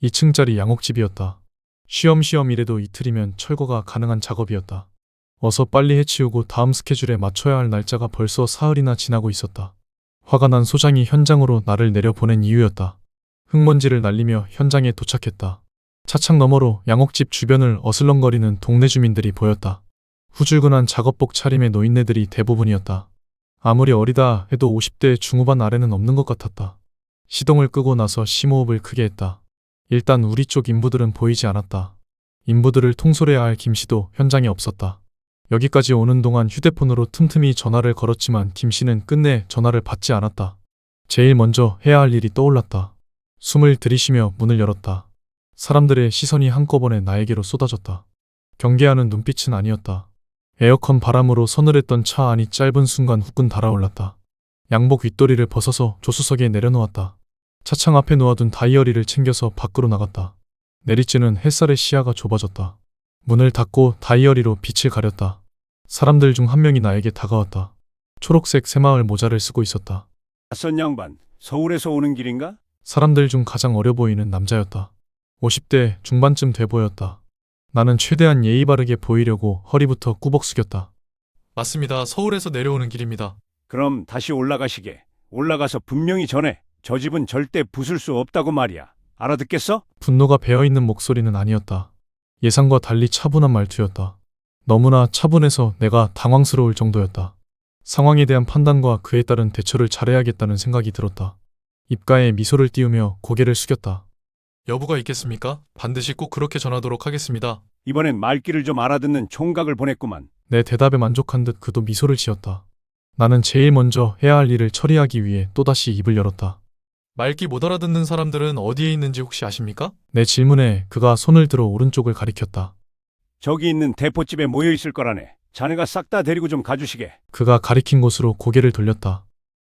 2층짜리 양옥집이었다. 쉬엄쉬엄 일해도 이틀이면 철거가 가능한 작업이었다. 어서 빨리 해치우고 다음 스케줄에 맞춰야 할 날짜가 벌써 사흘이나 지나고 있었다. 화가 난 소장이 현장으로 나를 내려보낸 이유였다. 흙먼지를 날리며 현장에 도착했다. 차창 너머로 양옥집 주변을 어슬렁거리는 동네 주민들이 보였다. 후줄근한 작업복 차림의 노인네들이 대부분이었다. 아무리 어리다 해도 50대 중후반 아래는 없는 것 같았다. 시동을 끄고 나서 심호흡을 크게 했다. 일단 우리 쪽 인부들은 보이지 않았다. 인부들을 통솔해야 할 김씨도 현장에 없었다. 여기까지 오는 동안 휴대폰으로 틈틈이 전화를 걸었지만 김씨는 끝내 전화를 받지 않았다. 제일 먼저 해야 할 일이 떠올랐다. 숨을 들이쉬며 문을 열었다. 사람들의 시선이 한꺼번에 나에게로 쏟아졌다. 경계하는 눈빛은 아니었다. 에어컨 바람으로 서늘했던 차 안이 짧은 순간 후끈 달아올랐다. 양복 윗도리를 벗어서 조수석에 내려놓았다. 차창 앞에 놓아둔 다이어리를 챙겨서 밖으로 나갔다. 내리쬐는 햇살의 시야가 좁아졌다. 문을 닫고 다이어리로 빛을 가렸다. 사람들 중 한 명이 나에게 다가왔다. 초록색 새마을 모자를 쓰고 있었다. 낯선 양반, 서울에서 오는 길인가? 사람들 중 가장 어려 보이는 남자였다. 50대 중반쯤 돼 보였다. 나는 최대한 예의 바르게 보이려고 허리부터 꾸벅 숙였다. 맞습니다. 서울에서 내려오는 길입니다. 그럼 다시 올라가시게. 올라가서 분명히 전해. 저 집은 절대 부술 수 없다고 말이야. 알아듣겠어? 분노가 배어있는 목소리는 아니었다. 예상과 달리 차분한 말투였다. 너무나 차분해서 내가 당황스러울 정도였다. 상황에 대한 판단과 그에 따른 대처를 잘해야겠다는 생각이 들었다. 입가에 미소를 띄우며 고개를 숙였다. 여부가 있겠습니까? 반드시 꼭 그렇게 전하도록 하겠습니다. 이번엔 말귀를 좀 알아듣는 총각을 보냈구만. 내 대답에 만족한 듯 그도 미소를 지었다. 나는 제일 먼저 해야 할 일을 처리하기 위해 또다시 입을 열었다. 말귀 못 알아듣는 사람들은 어디에 있는지 혹시 아십니까? 내 질문에 그가 손을 들어 오른쪽을 가리켰다. 저기 있는 대포집에 모여 있을 거라네. 자네가 싹 다 데리고 좀 가주시게. 그가 가리킨 곳으로 고개를 돌렸다.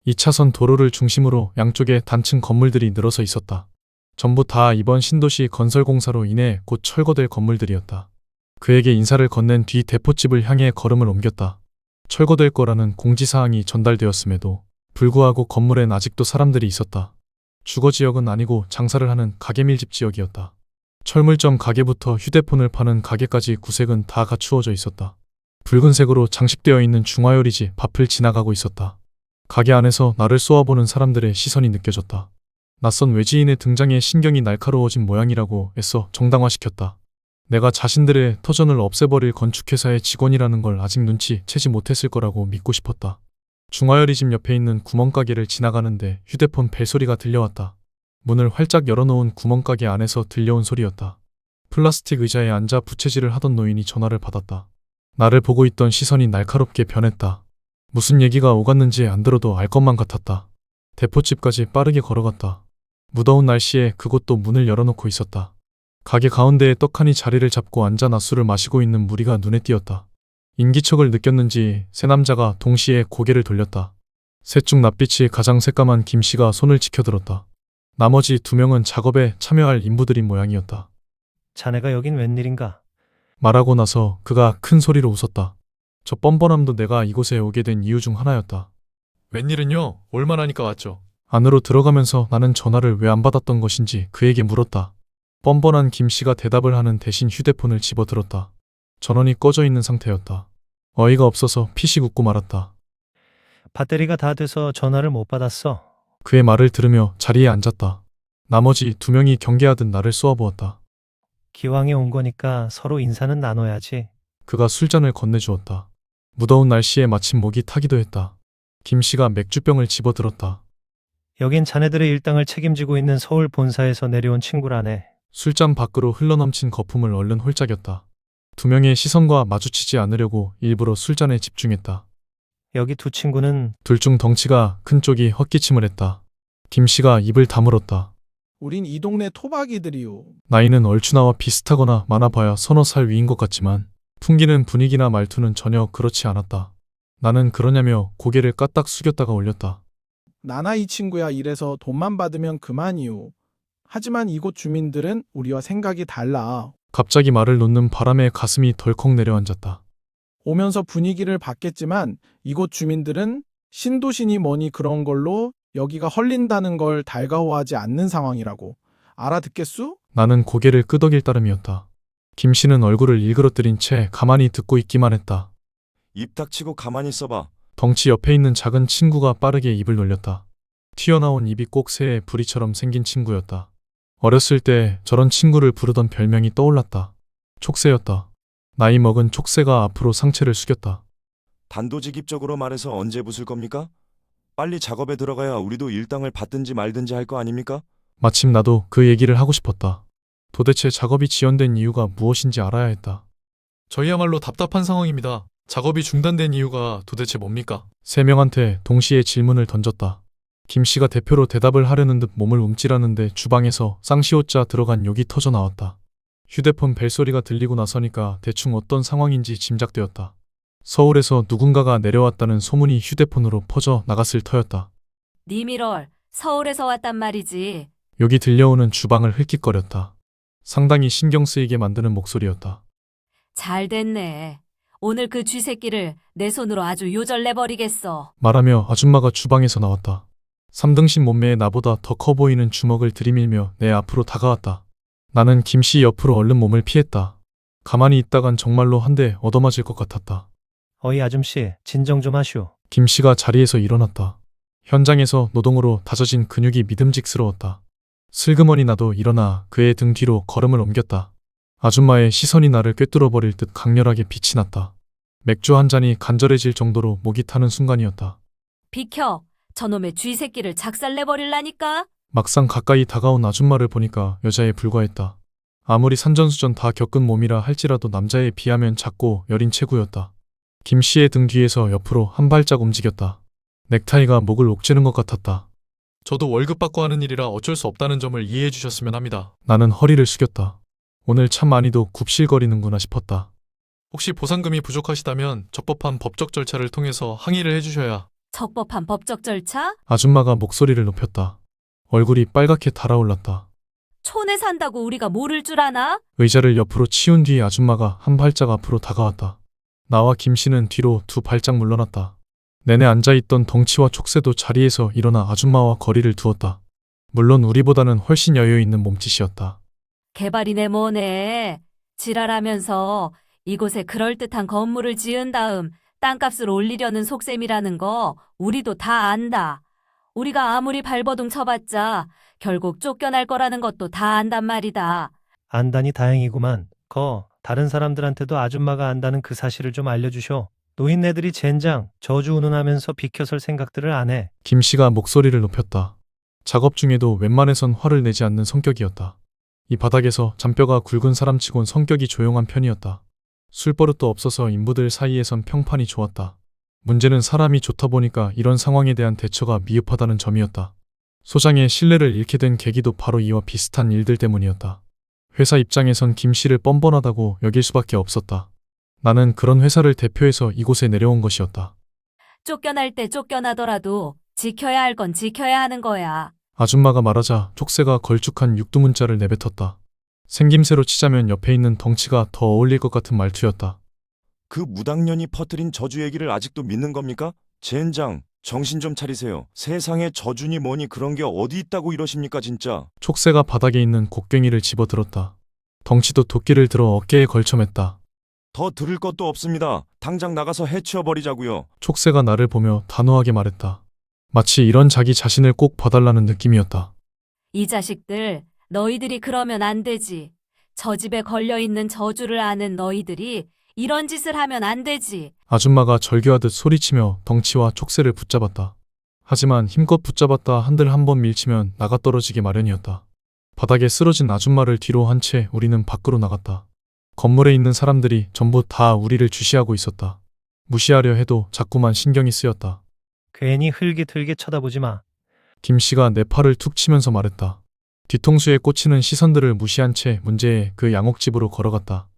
2차선 도로를 중심으로 양쪽에 단층 건물들이 늘어서 있었다. 전부 다 이번 신도시 건설공사로 인해 곧 철거될 건물들이었다. 그에게 인사를 건넨 뒤 대포집을 향해 걸음을 옮겼다. 철거될 거라는 공지사항이 전달되었음에도 불구하고 건물엔 아직도 사람들이 있었다. 주거지역은 아니고 장사를 하는 가게 밀집 지역이었다. 철물점 가게부터 휴대폰을 파는 가게까지 구색은 다 갖추어져 있었다. 붉은색으로 장식되어 있는 중화요리집 앞을 지나가고 있었다. 가게 안에서 나를 쏘아보는 사람들의 시선이 느껴졌다. 낯선 외지인의 등장에 신경이 날카로워진 모양이라고 애써 정당화시켰다. 내가 자신들의 터전을 없애버릴 건축회사의 직원이라는 걸 아직 눈치채지 못했을 거라고 믿고 싶었다. 중화요리집 옆에 있는 구멍가게를 지나가는데 휴대폰 벨소리가 들려왔다. 문을 활짝 열어놓은 구멍가게 안에서 들려온 소리였다. 플라스틱 의자에 앉아 부채질을 하던 노인이 전화를 받았다. 나를 보고 있던 시선이 날카롭게 변했다. 무슨 얘기가 오갔는지 안 들어도 알 것만 같았다. 대포집까지 빠르게 걸어갔다. 무더운 날씨에 그곳도 문을 열어놓고 있었다. 가게 가운데에 떡하니 자리를 잡고 앉아 낮술을 마시고 있는 무리가 눈에 띄었다. 인기척을 느꼈는지 세 남자가 동시에 고개를 돌렸다. 셋 중 낯빛이 가장 새까만 김씨가 손을 지켜들었다. 나머지 두 명은 작업에 참여할 인부들인 모양이었다. 자네가 여긴 웬일인가? 말하고 나서 그가 큰 소리로 웃었다. 저 뻔뻔함도 내가 이곳에 오게 된 이유 중 하나였다. 웬일은요? 올만하니까 왔죠. 안으로 들어가면서 나는 전화를 왜 안 받았던 것인지 그에게 물었다. 뻔뻔한 김씨가 대답을 하는 대신 휴대폰을 집어들었다. 전원이 꺼져 있는 상태였다. 어이가 없어서 피식 웃고 말았다. 배터리가 다 돼서 전화를 못 받았어. 그의 말을 들으며 자리에 앉았다. 나머지 두 명이 경계하듯 나를 쏘아보았다. 기왕에 온 거니까 서로 인사는 나눠야지. 그가 술잔을 건네주었다. 무더운 날씨에 마침 목이 타기도 했다. 김씨가 맥주병을 집어들었다. 여긴 자네들의 일당을 책임지고 있는 서울 본사에서 내려온 친구라네. 술잔 밖으로 흘러넘친 거품을 얼른 홀짝였다. 두 명의 시선과 마주치지 않으려고 일부러 술잔에 집중했다. 여기 두 친구는 둘 중 덩치가 큰 쪽이 헛기침을 했다. 김씨가 입을 다물었다. 우린 이 동네 토박이들이요. 나이는 얼추 나와 비슷하거나 많아봐야 서너 살 위인 것 같지만 풍기는 분위기나 말투는 전혀 그렇지 않았다. 나는 그러냐며 고개를 까딱 숙였다가 올렸다. 나나 이 친구야 이래서 돈만 받으면 그만이요. 하지만 이곳 주민들은 우리와 생각이 달라. 갑자기 말을 놓는 바람에 가슴이 덜컥 내려앉았다. 오면서 분위기를 봤겠지만 이곳 주민들은 신도시니 뭐니 그런 걸로 여기가 헐린다는 걸 달가워하지 않는 상황이라고. 알아듣겠수? 나는 고개를 끄덕일 따름이었다. 김 씨는 얼굴을 일그러뜨린 채 가만히 듣고 있기만 했다. 입 닥치고 가만히 있어봐. 덩치 옆에 있는 작은 친구가 빠르게 입을 놀렸다. 튀어나온 입이 꼭 새의 부리처럼 생긴 친구였다. 어렸을 때 저런 친구를 부르던 별명이 떠올랐다. 촉새였다. 나이 먹은 촉새가 앞으로 상체를 숙였다. 단도직입적으로 말해서 언제 부술 겁니까? 빨리 작업에 들어가야 우리도 일당을 받든지 말든지 할 거 아닙니까? 마침 나도 그 얘기를 하고 싶었다. 도대체 작업이 지연된 이유가 무엇인지 알아야 했다. 저희야말로 답답한 상황입니다. 작업이 중단된 이유가 도대체 뭡니까? 세 명한테 동시에 질문을 던졌다. 김 씨가 대표로 대답을 하려는 듯 몸을 움찔하는데 주방에서 쌍시옷자 들어간 욕이 터져 나왔다. 휴대폰 벨소리가 들리고 나서니까 대충 어떤 상황인지 짐작되었다. 서울에서 누군가가 내려왔다는 소문이 휴대폰으로 퍼져 나갔을 터였다. 니미럴, 서울에서 왔단 말이지. 욕이 들려오는 주방을 흗깃거렸다. 상당히 신경 쓰이게 만드는 목소리였다. 잘 됐네. 오늘 그 쥐새끼를 내 손으로 아주 요절내버리겠어. 말하며 아줌마가 주방에서 나왔다. 3등신 몸매의 나보다 더 커 보이는 주먹을 들이밀며 내 앞으로 다가왔다. 나는 김 씨 옆으로 얼른 몸을 피했다. 가만히 있다간 정말로 한 대 얻어맞을 것 같았다. 어이 아줌씨, 진정 좀 하슈. 김 씨가 자리에서 일어났다. 현장에서 노동으로 다져진 근육이 믿음직스러웠다. 슬그머니 나도 일어나 그의 등 뒤로 걸음을 옮겼다. 아줌마의 시선이 나를 꿰뚫어버릴 듯 강렬하게 빛이 났다. 맥주 한 잔이 간절해질 정도로 목이 타는 순간이었다. 비켜. 저놈의 쥐새끼를 작살내버릴라니까. 막상 가까이 다가온 아줌마를 보니까 여자에 불과했다. 아무리 산전수전 다 겪은 몸이라 할지라도 남자에 비하면 작고 여린 체구였다. 김 씨의 등 뒤에서 옆으로 한 발짝 움직였다. 넥타이가 목을 옥죄는 것 같았다. 저도 월급 받고 하는 일이라 어쩔 수 없다는 점을 이해해 주셨으면 합니다. 나는 허리를 숙였다. 오늘 참 많이도 굽실거리는구나 싶었다. 혹시 보상금이 부족하시다면 적법한 법적 절차를 통해서 항의를 해주셔야. 적법한 법적 절차? 아줌마가 목소리를 높였다. 얼굴이 빨갛게 달아올랐다. 촌에 산다고 우리가 모를 줄 아나? 의자를 옆으로 치운 뒤 아줌마가 한 발짝 앞으로 다가왔다. 나와 김 씨는 뒤로 두 발짝 물러났다. 내내 앉아있던 덩치와 촉새도 자리에서 일어나 아줌마와 거리를 두었다. 물론 우리보다는 훨씬 여유있는 몸짓이었다. 개발이네 뭐네. 지랄하면서 이곳에 그럴듯한 건물을 지은 다음 땅값을 올리려는 속셈이라는 거 우리도 다 안다. 우리가 아무리 발버둥 쳐봤자 결국 쫓겨날 거라는 것도 다 안단 말이다. 안다니 다행이구만. 다른 사람들한테도 아줌마가 안다는 그 사실을 좀 알려주쇼. 노인네들이 젠장, 저주 운운하면서 비켜설 생각들을 안 해. 김 씨가 목소리를 높였다. 작업 중에도 웬만해선 화를 내지 않는 성격이었다. 이 바닥에서 잔뼈가 굵은 사람치곤 성격이 조용한 편이었다. 술버릇도 없어서 인부들 사이에선 평판이 좋았다. 문제는 사람이 좋다 보니까 이런 상황에 대한 대처가 미흡하다는 점이었다. 소장의 신뢰를 잃게 된 계기도 바로 이와 비슷한 일들 때문이었다. 회사 입장에선 김 씨를 뻔뻔하다고 여길 수밖에 없었다. 나는 그런 회사를 대표해서 이곳에 내려온 것이었다. 쫓겨날 때 쫓겨나더라도 지켜야 할 건 지켜야 하는 거야. 아줌마가 말하자 촉새가 걸쭉한 육두문자를 내뱉었다. 생김새로 치자면 옆에 있는 덩치가 더 어울릴 것 같은 말투였다. 그 무당년이 퍼뜨린 저주 얘기를 아직도 믿는 겁니까? 젠장, 정신 좀 차리세요. 세상에 저주니 뭐니 그런 게 어디 있다고 이러십니까 진짜. 촉새가 바닥에 있는 곡괭이를 집어들었다. 덩치도 도끼를 들어 어깨에 걸쳐맸다. 더 들을 것도 없습니다. 당장 나가서 해치워버리자고요. 촉새가 나를 보며 단호하게 말했다. 마치 이런 자기 자신을 꼭 봐달라는 느낌이었다. 이 자식들, 너희들이 그러면 안 되지. 저 집에 걸려있는 저주를 아는 너희들이 이런 짓을 하면 안 되지. 아줌마가 절규하듯 소리치며 덩치와 촉새를 붙잡았다. 하지만 힘껏 붙잡았다 한들 한 번 밀치면 나가떨어지게 마련이었다. 바닥에 쓰러진 아줌마를 뒤로 한 채 우리는 밖으로 나갔다. 건물에 있는 사람들이 전부 다 우리를 주시하고 있었다. 무시하려 해도 자꾸만 신경이 쓰였다. 괜히 흘깃흘깃 쳐다보지 마. 김 씨가 내 팔을 툭 치면서 말했다. 뒤통수에 꽂히는 시선들을 무시한 채 문제의 그 양옥집으로 걸어갔다.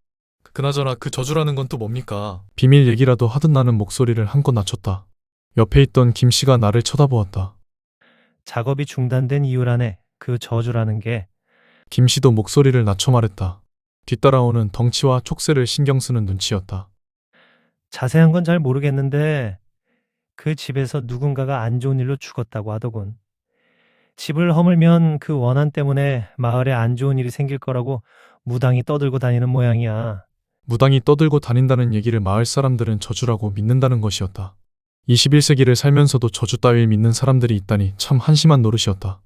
그나저나 그 저주라는 건 또 뭡니까? 비밀 얘기라도 하듯 나는 목소리를 한껏 낮췄다. 옆에 있던 김 씨가 나를 쳐다보았다. 작업이 중단된 이유라네. 그 저주라는 게. 김 씨도 목소리를 낮춰 말했다. 뒤따라오는 덩치와 촉새를 신경 쓰는 눈치였다. 자세한 건 잘 모르겠는데 그 집에서 누군가가 안 좋은 일로 죽었다고 하더군. 집을 허물면 그 원한 때문에 마을에 안 좋은 일이 생길 거라고 무당이 떠들고 다니는 모양이야. 무당이 떠들고 다닌다는 얘기를 마을 사람들은 저주라고 믿는다는 것이었다. 21세기를 살면서도 저주 따위를 믿는 사람들이 있다니 참 한심한 노릇이었다.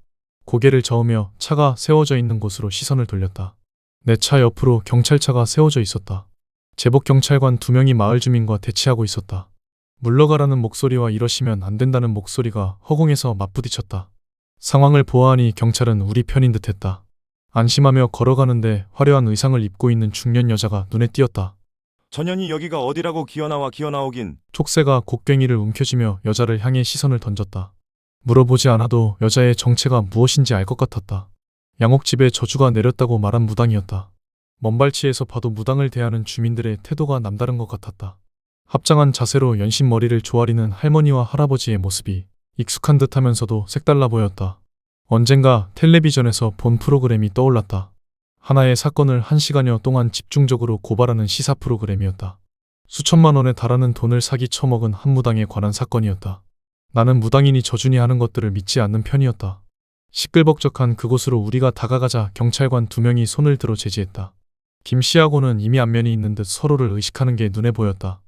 고개를 저으며 차가 세워져 있는 곳으로 시선을 돌렸다. 내 차 옆으로 경찰차가 세워져 있었다. 제복 경찰관 2명이 마을 주민과 대치하고 있었다. 물러가라는 목소리와 이러시면 안 된다는 목소리가 허공에서 맞부딪혔다. 상황을 보아하니 경찰은 우리 편인 듯했다. 안심하며 걸어가는데 화려한 의상을 입고 있는 중년 여자가 눈에 띄었다. 전현이 여기가 어디라고 기어나오긴. 촉새가 곡괭이를 움켜쥐며 여자를 향해 시선을 던졌다. 물어보지 않아도 여자의 정체가 무엇인지 알 것 같았다. 양옥집에 저주가 내렸다고 말한 무당이었다. 먼발치에서 봐도 무당을 대하는 주민들의 태도가 남다른 것 같았다. 합장한 자세로 연신 머리를 조아리는 할머니와 할아버지의 모습이 익숙한 듯하면서도 색달라 보였다. 언젠가 텔레비전에서 본 프로그램이 떠올랐다. 하나의 사건을 1시간여 동안 집중적으로 고발하는 시사 프로그램이었다. 수천만 원에 달하는 돈을 사기 처먹은 한 무당에 관한 사건이었다. 나는 무당인이 저준이 하는 것들을 믿지 않는 편이었다. 시끌벅적한 그곳으로 우리가 다가가자 경찰관 2명이 손을 들어 제지했다. 김 씨하고는 이미 안면이 있는 듯 서로를 의식하는 게 눈에 보였다.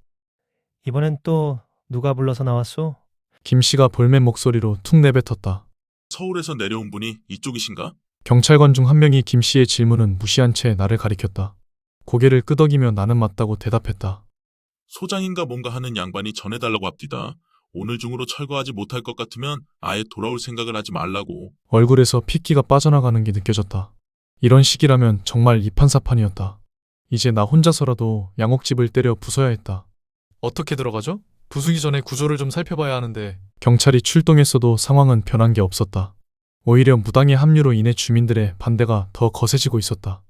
이번엔 또 누가 불러서 나왔소? 김 씨가 볼멘 목소리로 툭 내뱉었다. 서울에서 내려온 분이 이쪽이신가? 경찰관 중 한 명이 김 씨의 질문은 무시한 채 나를 가리켰다. 고개를 끄덕이며 나는 맞다고 대답했다. 소장인가 뭔가 하는 양반이 전해달라고 합디다. 오늘 중으로 철거하지 못할 것 같으면 아예 돌아올 생각을 하지 말라고. 얼굴에서 핏기가 빠져나가는 게 느껴졌다. 이런 시기라면 정말 이판사판이었다. 이제 나 혼자서라도 양옥집을 때려 부숴야 했다. 어떻게 들어가죠? 부수기 전에 구조를 좀 살펴봐야 하는데. 경찰이 출동했어도 상황은 변한 게 없었다. 오히려 무당의 합류로 인해 주민들의 반대가 더 거세지고 있었다.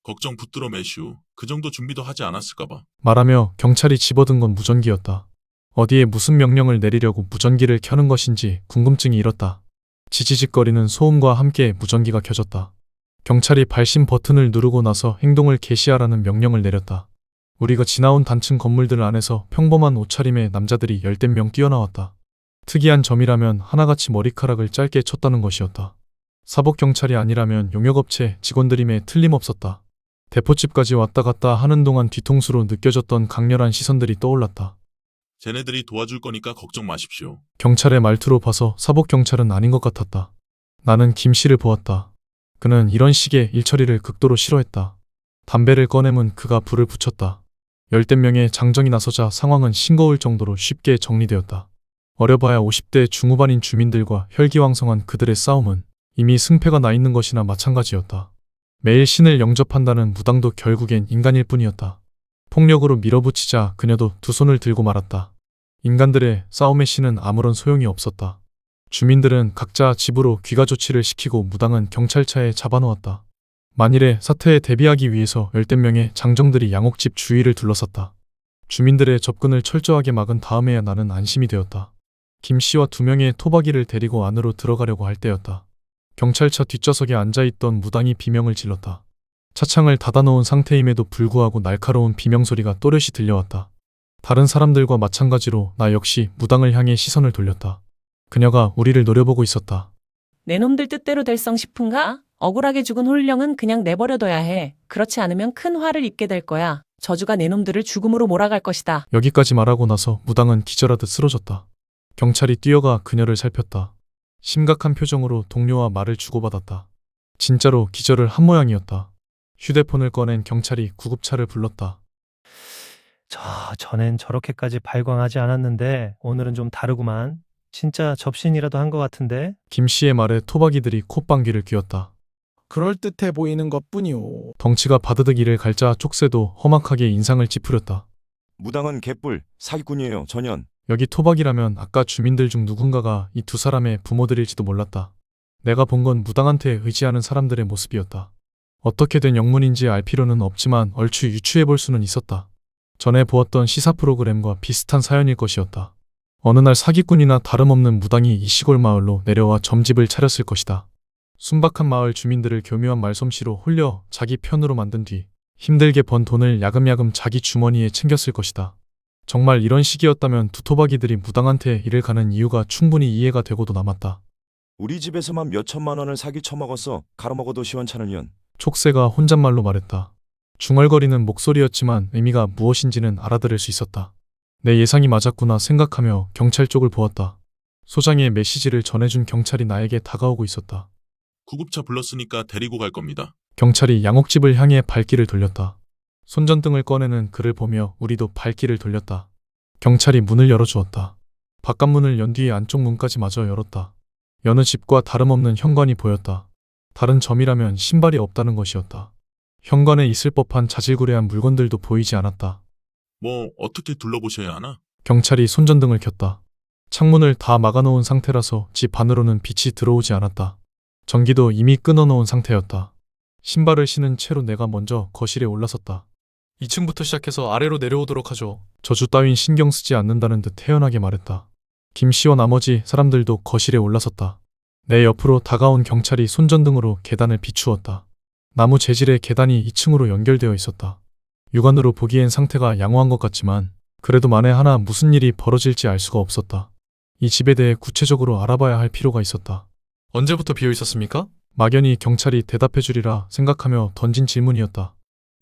걱정 붙들어 매슈. 그 정도 준비도 하지 않았을까봐. 말하며 경찰이 집어든 건 무전기였다. 어디에 무슨 명령을 내리려고 무전기를 켜는 것인지 궁금증이 일었다. 지지직거리는 소음과 함께 무전기가 켜졌다. 경찰이 발신 버튼을 누르고 나서 행동을 개시하라는 명령을 내렸다. 우리가 지나온 단층 건물들 안에서 평범한 옷차림의 남자들이 열댓 명 뛰어나왔다. 특이한 점이라면 하나같이 머리카락을 짧게 쳤다는 것이었다. 사복경찰이 아니라면 용역업체 직원들임에 틀림없었다. 대포집까지 왔다 갔다 하는 동안 뒤통수로 느껴졌던 강렬한 시선들이 떠올랐다. 쟤네들이 도와줄 거니까 걱정 마십시오. 경찰의 말투로 봐서 사복경찰은 아닌 것 같았다. 나는 김 씨를 보았다. 그는 이런 식의 일처리를 극도로 싫어했다. 담배를 꺼내면 그가 불을 붙였다. 열댓 명의 장정이 나서자 상황은 싱거울 정도로 쉽게 정리되었다. 어려봐야 50대 중후반인 주민들과 혈기왕성한 그들의 싸움은 이미 승패가 나 있는 것이나 마찬가지였다. 매일 신을 영접한다는 무당도 결국엔 인간일 뿐이었다. 폭력으로 밀어붙이자 그녀도 두 손을 들고 말았다. 인간들의 싸움의 신은 아무런 소용이 없었다. 주민들은 각자 집으로 귀가 조치를 시키고 무당은 경찰차에 잡아놓았다. 만일의 사태에 대비하기 위해서 열댓 명의 장정들이 양옥집 주위를 둘러쌌다. 주민들의 접근을 철저하게 막은 다음에야 나는 안심이 되었다. 김 씨와 2명의 토박이를 데리고 안으로 들어가려고 할 때였다. 경찰차 뒷좌석에 앉아있던 무당이 비명을 질렀다. 차창을 닫아놓은 상태임에도 불구하고 날카로운 비명소리가 또렷이 들려왔다. 다른 사람들과 마찬가지로 나 역시 무당을 향해 시선을 돌렸다. 그녀가 우리를 노려보고 있었다. 내 놈들 뜻대로 될성 싶은가? 억울하게 죽은 홀령은 그냥 내버려둬야 해. 그렇지 않으면 큰 화를 입게 될 거야. 저주가 내 놈들을 죽음으로 몰아갈 것이다. 여기까지 말하고 나서 무당은 기절하듯 쓰러졌다. 경찰이 뛰어가 그녀를 살폈다. 심각한 표정으로 동료와 말을 주고받았다. 진짜로 기절을 한 모양이었다. 휴대폰을 꺼낸 경찰이 구급차를 불렀다. 전엔 저렇게까지 발광하지 않았는데 오늘은 좀 다르구만. 진짜 접신이라도 한 것 같은데? 김 씨의 말에 토박이들이 콧방귀를 뀌었다. 그럴듯해 보이는 것뿐이오. 덩치가 바드득 이를 갈자 촉새도 험악하게 인상을 찌푸렸다. 무당은 개뿔, 사기꾼이에요, 전현. 여기 토박이라면 아까 주민들 중 누군가가 이 두 사람의 부모들일지도 몰랐다. 내가 본 건 무당한테 의지하는 사람들의 모습이었다. 어떻게 된 영문인지 알 필요는 없지만 얼추 유추해 볼 수는 있었다. 전에 보았던 시사 프로그램과 비슷한 사연일 것이었다. 어느 날 사기꾼이나 다름없는 무당이 이 시골 마을로 내려와 점집을 차렸을 것이다. 순박한 마을 주민들을 교묘한 말솜씨로 홀려 자기 편으로 만든 뒤 힘들게 번 돈을 야금야금 자기 주머니에 챙겼을 것이다. 정말 이런 시기였다면 두 토박이들이 무당한테 일을 가는 이유가 충분히 이해가 되고도 남았다. 우리 집에서만 몇 천만 원을 사기 쳐먹었어. 갈아먹어도 시원찮으면. 촉새가 혼잣말로 말했다. 중얼거리는 목소리였지만 의미가 무엇인지는 알아들을 수 있었다. 내 예상이 맞았구나 생각하며 경찰 쪽을 보았다. 소장의 메시지를 전해준 경찰이 나에게 다가오고 있었다. 구급차 불렀으니까 데리고 갈 겁니다. 경찰이 양옥집을 향해 발길을 돌렸다. 손전등을 꺼내는 그를 보며 우리도 발길을 돌렸다. 경찰이 문을 열어주었다. 바깥문을 연 뒤에 안쪽 문까지 마저 열었다. 여느 집과 다름없는 현관이 보였다. 다른 점이라면 신발이 없다는 것이었다. 현관에 있을 법한 자질구레한 물건들도 보이지 않았다. 뭐 어떻게 둘러보셔야 하나? 경찰이 손전등을 켰다. 창문을 다 막아놓은 상태라서 집 안으로는 빛이 들어오지 않았다. 전기도 이미 끊어놓은 상태였다. 신발을 신은 채로 내가 먼저 거실에 올라섰다. 2층부터 시작해서 아래로 내려오도록 하죠. 저주 따윈 신경 쓰지 않는다는 듯 태연하게 말했다. 김씨와 나머지 사람들도 거실에 올라섰다. 내 옆으로 다가온 경찰이 손전등으로 계단을 비추었다. 나무 재질의 계단이 2층으로 연결되어 있었다. 육안으로 보기엔 상태가 양호한 것 같지만 그래도 만에 하나 무슨 일이 벌어질지 알 수가 없었다. 이 집에 대해 구체적으로 알아봐야 할 필요가 있었다. 언제부터 비어 있었습니까? 막연히 경찰이 대답해 주리라 생각하며 던진 질문이었다.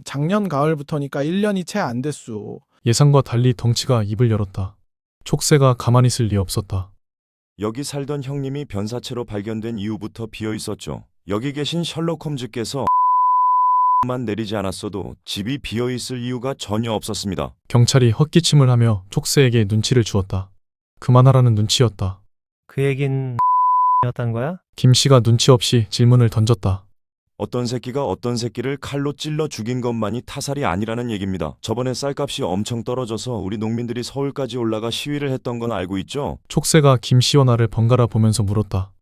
작년 가을부터니까 1년이 채 안 됐수. 예상과 달리 덩치가 입을 열었다. 촉새가 가만히 있을 리 없었다. 여기 살던 형님이 변사체로 발견된 이후부터 비어 있었죠. 여기 계신 셜록 홈즈께서 만 내리지 않았어도 집이 비어 있을 이유가 전혀 없었습니다. 경찰이 헛기침을 하며 촉새에게 눈치를 주었다. 그만하라는 눈치였다. 그 얘긴 였단 거야? 김씨가 눈치 없이 질문을 던졌다. 어떤 새끼가 어떤 새끼를 칼로 찔러 죽인 것만이 타살이 아니라는 얘기입니다. 저번에 쌀값이 엄청 떨어져서 우리 농민들이 서울까지 올라가 시위를 했던 건 알고 있죠? 촉새가 김씨와 나를 번갈아 보면서 물었다.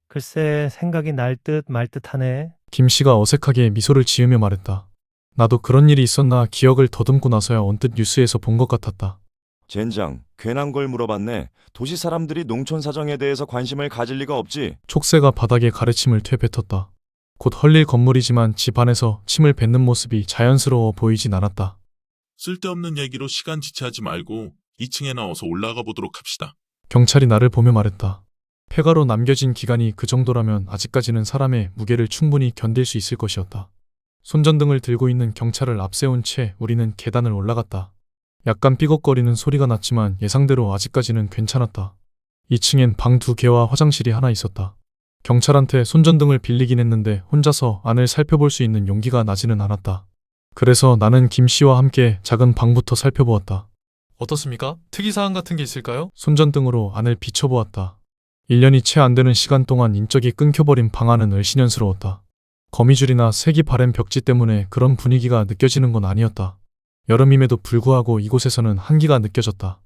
글쎄 생각이 날 듯 말 듯하네. 김씨가 어색하게 미소를 지으며 말했다. 나도 그런 일이 있었나 기억을 더듬고 나서야 언뜻 뉴스에서 본 것 같았다. 젠장, 괜한 걸 물어봤네. 도시 사람들이 농촌 사정에 대해서 관심을 가질 리가 없지. 촉새가 바닥에 가래침을 퇴뱉었다. 곧 헐릴 건물이지만 집 안에서 침을 뱉는 모습이 자연스러워 보이진 않았다. 쓸데없는 얘기로 시간 지체하지 말고 2층에 나와서 올라가 보도록 합시다. 경찰이 나를 보며 말했다. 폐가로 남겨진 기간이 그 정도라면 아직까지는 사람의 무게를 충분히 견딜 수 있을 것이었다. 손전등을 들고 있는 경찰을 앞세운 채 우리는 계단을 올라갔다. 약간 삐걱거리는 소리가 났지만 예상대로 아직까지는 괜찮았다. 2층엔 방 2개와 화장실이 하나 있었다. 경찰한테 손전등을 빌리긴 했는데 혼자서 안을 살펴볼 수 있는 용기가 나지는 않았다. 그래서 나는 김씨와 함께 작은 방부터 살펴보았다. 어떻습니까? 특이사항 같은 게 있을까요? 손전등으로 안을 비춰보았다. 1년이 채 안 되는 시간 동안 인적이 끊겨버린 방 안은 을씨년스러웠다. 거미줄이나 색이 바랜 벽지 때문에 그런 분위기가 느껴지는 건 아니었다. 여름임에도 불구하고 이곳에서는 한기가 느껴졌다.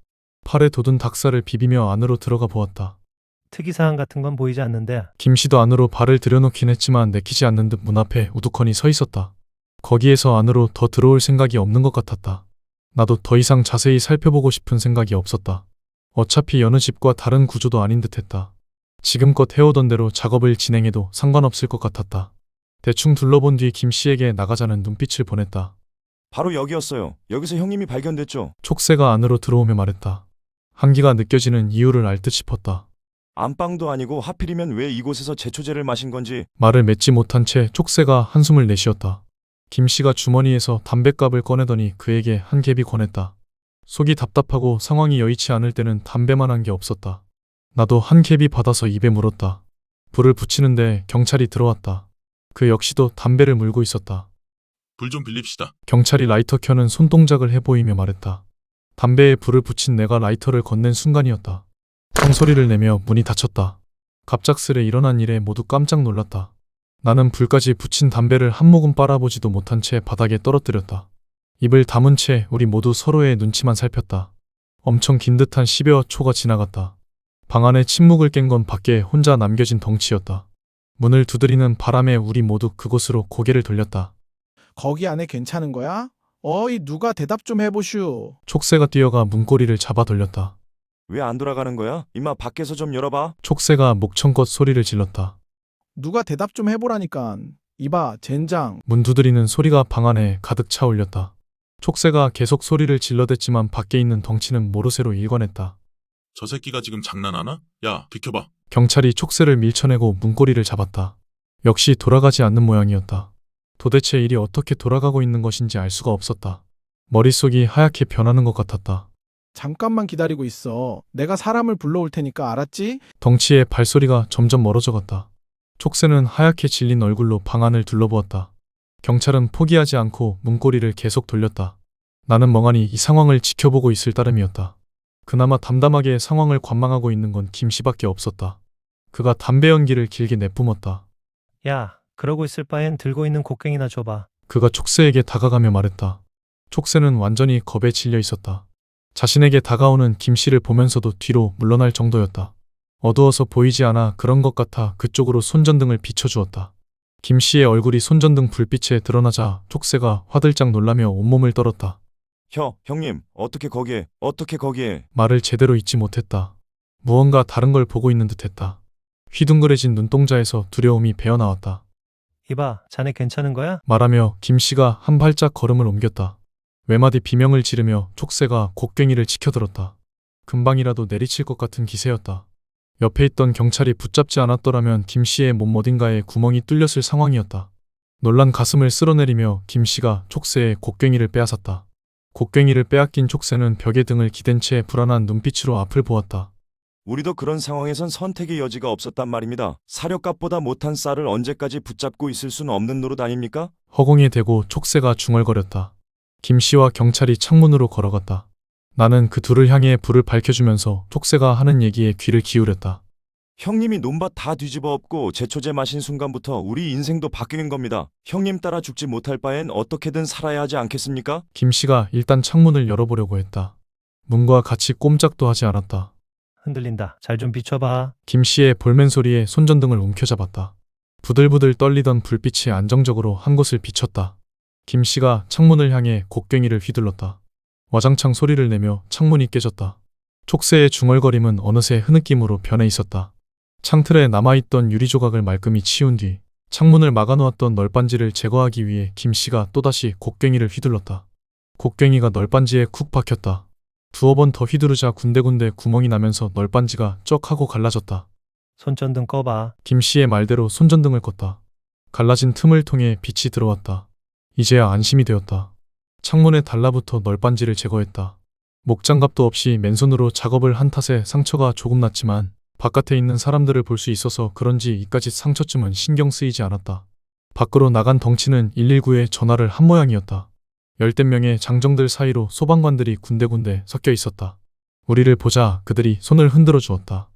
팔에 돋은 닭살을 비비며 안으로 들어가 보았다. 특이사항 같은 건 보이지 않는데. 김씨도 안으로 발을 들여놓긴 했지만 내키지 않는 듯 문 앞에 우두커니 서 있었다. 거기에서 안으로 더 들어올 생각이 없는 것 같았다. 나도 더 이상 자세히 살펴보고 싶은 생각이 없었다. 어차피 여느 집과 다른 구조도 아닌 듯했다. 지금껏 해오던 대로 작업을 진행해도 상관없을 것 같았다. 대충 둘러본 뒤 김씨에게 나가자는 눈빛을 보냈다. 바로 여기였어요. 여기서 형님이 발견됐죠. 촉새가 안으로 들어오며 말했다. 한기가 느껴지는 이유를 알 듯 싶었다. 안방도 아니고 하필이면 왜 이곳에서 제초제를 마신 건지. 말을 맺지 못한 채 촉새가 한숨을 내쉬었다. 김씨가 주머니에서 담뱃갑을 꺼내더니 그에게 한 갭이 권했다. 속이 답답하고 상황이 여의치 않을 때는 담배만 한 게 없었다. 나도 한 갭이 받아서 입에 물었다. 불을 붙이는데 경찰이 들어왔다. 그 역시도 담배를 물고 있었다. 불 좀 빌립시다. 경찰이 라이터 켜는 손동작을 해보이며 말했다. 담배에 불을 붙인 내가 라이터를 건넨 순간이었다. 펑 소리를 내며 문이 닫혔다. 갑작스레 일어난 일에 모두 깜짝 놀랐다. 나는 불까지 붙인 담배를 한 모금 빨아보지도 못한 채 바닥에 떨어뜨렸다. 입을 다문 채 우리 모두 서로의 눈치만 살폈다. 엄청 긴 듯한 10여 초가 지나갔다. 방 안에 침묵을 깬 건 밖에 혼자 남겨진 덩치였다. 문을 두드리는 바람에 우리 모두 그곳으로 고개를 돌렸다. 거기 안에 괜찮은 거야? 어이 누가 대답 좀 해보슈. 촉새가 뛰어가 문고리를 잡아 돌렸다. 왜 안 돌아가는 거야? 임마 밖에서 좀 열어봐. 촉새가 목청껏 소리를 질렀다. 누가 대답 좀 해보라니깐. 이봐 젠장. 문 두드리는 소리가 방 안에 가득 차 올렸다. 촉새가 계속 소리를 질러댔지만 밖에 있는 덩치는 모르쇠로 일관했다. 저 새끼가 지금 장난하나? 야, 비켜봐. 경찰이 촉새를 밀쳐내고 문고리를 잡았다. 역시 돌아가지 않는 모양이었다. 도대체 일이 어떻게 돌아가고 있는 것인지 알 수가 없었다. 머릿속이 하얗게 변하는 것 같았다. 잠깐만 기다리고 있어. 내가 사람을 불러올 테니까 알았지? 덩치의 발소리가 점점 멀어져 갔다. 촉새는 하얗게 질린 얼굴로 방 안을 둘러보았다. 경찰은 포기하지 않고 문고리를 계속 돌렸다. 나는 멍하니 이 상황을 지켜보고 있을 따름이었다. 그나마 담담하게 상황을 관망하고 있는 건 김씨밖에 없었다. 그가 담배 연기를 길게 내뿜었다. 야, 그러고 있을 바엔 들고 있는 곡괭이나 줘봐. 그가 촉새에게 다가가며 말했다. 촉새는 완전히 겁에 질려 있었다. 자신에게 다가오는 김씨를 보면서도 뒤로 물러날 정도였다. 어두워서 보이지 않아 그런 것 같아 그쪽으로 손전등을 비춰주었다. 김씨의 얼굴이 손전등 불빛에 드러나자 촉새가 화들짝 놀라며 온몸을 떨었다. 형님, 어떻게 거기에. 말을 제대로 잇지 못했다. 무언가 다른 걸 보고 있는 듯했다. 휘둥그레진 눈동자에서 두려움이 배어나왔다. 이봐, 자네 괜찮은 거야? 말하며 김씨가 한 발짝 걸음을 옮겼다. 외마디 비명을 지르며 촉새가 곡괭이를 치켜들었다. 금방이라도 내리칠 것 같은 기세였다. 옆에 있던 경찰이 붙잡지 않았더라면 김씨의 몸 어딘가에 구멍이 뚫렸을 상황이었다. 놀란 가슴을 쓸어내리며 김씨가 촉새의 곡괭이를 빼앗았다. 곡괭이를 빼앗긴 촉새는 벽에 등을 기댄 채 불안한 눈빛으로 앞을 보았다. 우리도 그런 상황에선 선택의 여지가 없었단 말입니다. 사료값보다 못한 쌀을 언제까지 붙잡고 있을 수는 없는 노릇 아닙니까? 허공에 대고 촉새가 중얼거렸다. 김씨와 경찰이 창문으로 걸어갔다. 나는 그 둘을 향해 불을 밝혀주면서 촉새가 하는 얘기에 귀를 기울였다. 형님이 논밭 다 뒤집어 엎고 제초제 마신 순간부터 우리 인생도 바뀌는 겁니다. 형님 따라 죽지 못할 바엔 어떻게든 살아야 하지 않겠습니까? 김씨가 일단 창문을 열어보려고 했다. 문과 같이 꼼짝도 하지 않았다. 흔들린다. 잘 좀 비춰봐. 김씨의 볼멘 소리에 손전등을 움켜잡았다. 부들부들 떨리던 불빛이 안정적으로 한 곳을 비췄다. 김씨가 창문을 향해 곡괭이를 휘둘렀다. 와장창 소리를 내며 창문이 깨졌다. 촉새의 중얼거림은 어느새 흐느낌으로 변해 있었다. 창틀에 남아있던 유리 조각을 말끔히 치운 뒤 창문을 막아놓았던 널빤지를 제거하기 위해 김씨가 또다시 곡괭이를 휘둘렀다. 곡괭이가 널빤지에 쿡 박혔다. 두어 번 더 휘두르자 군데군데 구멍이 나면서 널빤지가 쩍 하고 갈라졌다. 손전등 꺼봐. 김씨의 말대로 손전등을 껐다. 갈라진 틈을 통해 빛이 들어왔다. 이제야 안심이 되었다. 창문에 달라붙어 널빤지를 제거했다. 목장갑도 없이 맨손으로 작업을 한 탓에 상처가 조금 났지만 바깥에 있는 사람들을 볼 수 있어서 그런지 이까짓 상처쯤은 신경 쓰이지 않았다. 밖으로 나간 덩치는 119에 전화를 한 모양이었다. 열댓 명의 장정들 사이로 소방관들이 군데군데 섞여 있었다. 우리를 보자 그들이 손을 흔들어 주었다.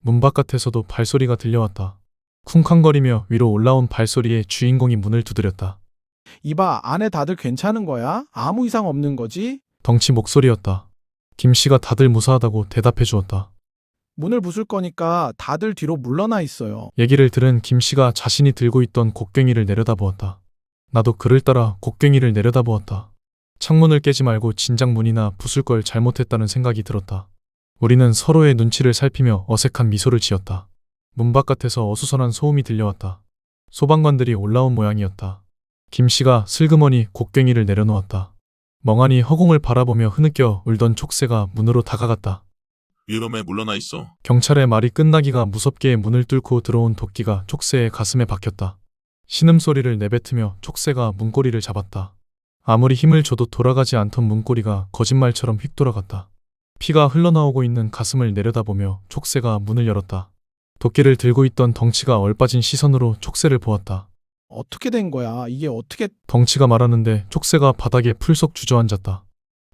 문 바깥에서도 발소리가 들려왔다. 쿵쾅거리며 위로 올라온 발소리에 주인공이 문을 두드렸다. 이봐, 안에 다들 괜찮은 거야? 아무 이상 없는 거지? 덩치 목소리였다. 김씨가 다들 무사하다고 대답해 주었다. 문을 부술 거니까 다들 뒤로 물러나 있어요. 얘기를 들은 김씨가 자신이 들고 있던 곡괭이를 내려다보았다. 나도 그를 따라 곡괭이를 내려다보았다. 창문을 깨지 말고 진작 문이나 부술 걸 잘못했다는 생각이 들었다. 우리는 서로의 눈치를 살피며 어색한 미소를 지었다. 문 바깥에서 어수선한 소음이 들려왔다. 소방관들이 올라온 모양이었다. 김씨가 슬그머니 곡괭이를 내려놓았다. 멍하니 허공을 바라보며 흐느껴 울던 촉새가 문으로 다가갔다. 위험해 물러나 있어. 경찰의 말이 끝나기가 무섭게 문을 뚫고 들어온 도끼가 촉새의 가슴에 박혔다. 신음소리를 내뱉으며 촉새가 문고리를 잡았다. 아무리 힘을 줘도 돌아가지 않던 문고리가 거짓말처럼 휙 돌아갔다. 피가 흘러나오고 있는 가슴을 내려다보며 촉새가 문을 열었다. 도끼를 들고 있던 덩치가 얼빠진 시선으로 촉새를 보았다. 어떻게 된 거야? 이게 어떻게... 덩치가 말하는데 촉새가 바닥에 풀썩 주저앉았다.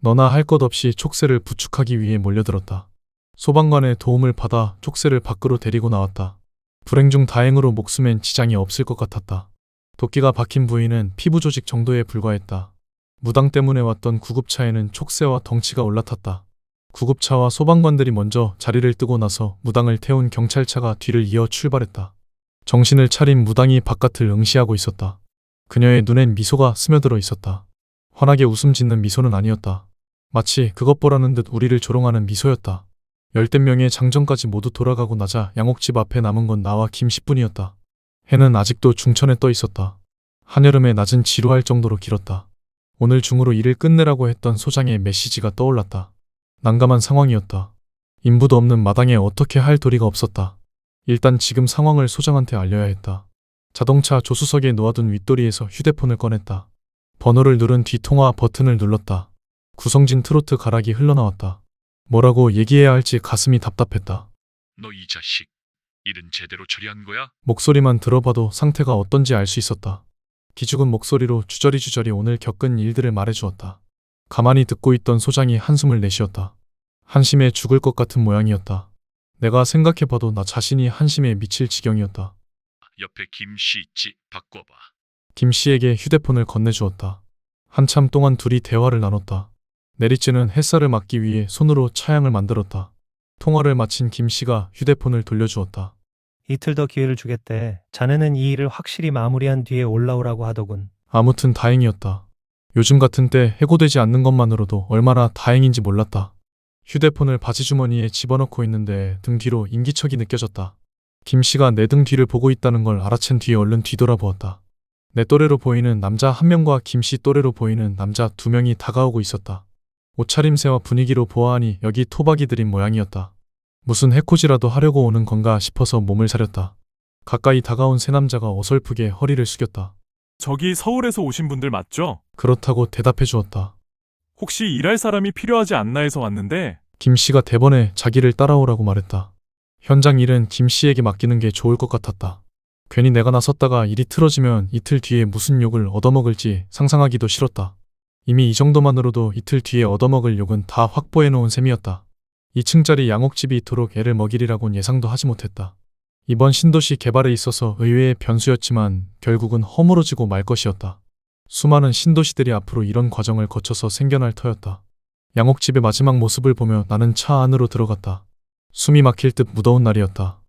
너나 할 것 없이 촉새를 부축하기 위해 몰려들었다. 소방관의 도움을 받아 촉새를 밖으로 데리고 나왔다. 불행 중 다행으로 목숨엔 지장이 없을 것 같았다. 도끼가 박힌 부위는 피부 조직 정도에 불과했다. 무당 때문에 왔던 구급차에는 촉새와 덩치가 올라탔다. 구급차와 소방관들이 먼저 자리를 뜨고 나서 무당을 태운 경찰차가 뒤를 이어 출발했다. 정신을 차린 무당이 바깥을 응시하고 있었다. 그녀의 눈엔 미소가 스며들어 있었다. 환하게 웃음 짓는 미소는 아니었다. 마치 그것 보라는 듯 우리를 조롱하는 미소였다. 열댓 명의 장정까지 모두 돌아가고 나자 양옥집 앞에 남은 건 나와 김씨뿐이었다. 해는 아직도 중천에 떠 있었다. 한여름에 낮은 지루할 정도로 길었다. 오늘 중으로 일을 끝내라고 했던 소장의 메시지가 떠올랐다. 난감한 상황이었다. 인부도 없는 마당에 어떻게 할 도리가 없었다. 일단 지금 상황을 소장한테 알려야 했다. 자동차 조수석에 놓아둔 윗도리에서 휴대폰을 꺼냈다. 번호를 누른 뒤 통화 버튼을 눌렀다. 구성진 트로트 가락이 흘러나왔다. 뭐라고 얘기해야 할지 가슴이 답답했다. 너 이 자식, 일은 제대로 처리한 거야? 목소리만 들어봐도 상태가 어떤지 알 수 있었다. 기죽은 목소리로 주저리 오늘 겪은 일들을 말해주었다. 가만히 듣고 있던 소장이 한숨을 내쉬었다. 한심해 죽을 것 같은 모양이었다. 내가 생각해봐도 나 자신이 한심에 미칠 지경이었다. 옆에 김씨 있지? 바꿔봐. 김 씨에게 휴대폰을 건네주었다. 한참 동안 둘이 대화를 나눴다. 내리쬐는 햇살을 막기 위해 손으로 차양을 만들었다. 통화를 마친 김 씨가 휴대폰을 돌려주었다. 이틀 더 기회를 주겠대. 자네는 이 일을 확실히 마무리한 뒤에 올라오라고 하더군. 아무튼 다행이었다. 요즘 같은 때 해고되지 않는 것만으로도 얼마나 다행인지 몰랐다. 휴대폰을 바지주머니에 집어넣고 있는데 등 뒤로 인기척이 느껴졌다. 김 씨가 내 등 뒤를 보고 있다는 걸 알아챈 뒤에 얼른 뒤돌아보았다. 내 또래로 보이는 남자 한 명과 김 씨 또래로 보이는 남자 두 명이 다가오고 있었다. 옷차림새와 분위기로 보아하니 여기 토박이들인 모양이었다. 무슨 해코지라도 하려고 오는 건가 싶어서 몸을 사렸다. 가까이 다가온 세 남자가 어설프게 허리를 숙였다. 저기 서울에서 오신 분들 맞죠? 그렇다고 대답해 주었다. 혹시 일할 사람이 필요하지 않나 해서 왔는데 김 씨가 대번에 자기를 따라오라고 말했다. 현장 일은 김 씨에게 맡기는 게 좋을 것 같았다. 괜히 내가 나섰다가 일이 틀어지면 이틀 뒤에 무슨 욕을 얻어먹을지 상상하기도 싫었다. 이미 이 정도만으로도 이틀 뒤에 얻어먹을 욕은 다 확보해 놓은 셈이었다. 2층짜리 양옥집이 이토록 애를 먹이리라곤 예상도 하지 못했다. 이번 신도시 개발에 있어서 의외의 변수였지만 결국은 허물어지고 말 것이었다. 수많은 신도시들이 앞으로 이런 과정을 거쳐서 생겨날 터였다. 양옥집의 마지막 모습을 보며 나는 차 안으로 들어갔다. 숨이 막힐 듯 무더운 날이었다.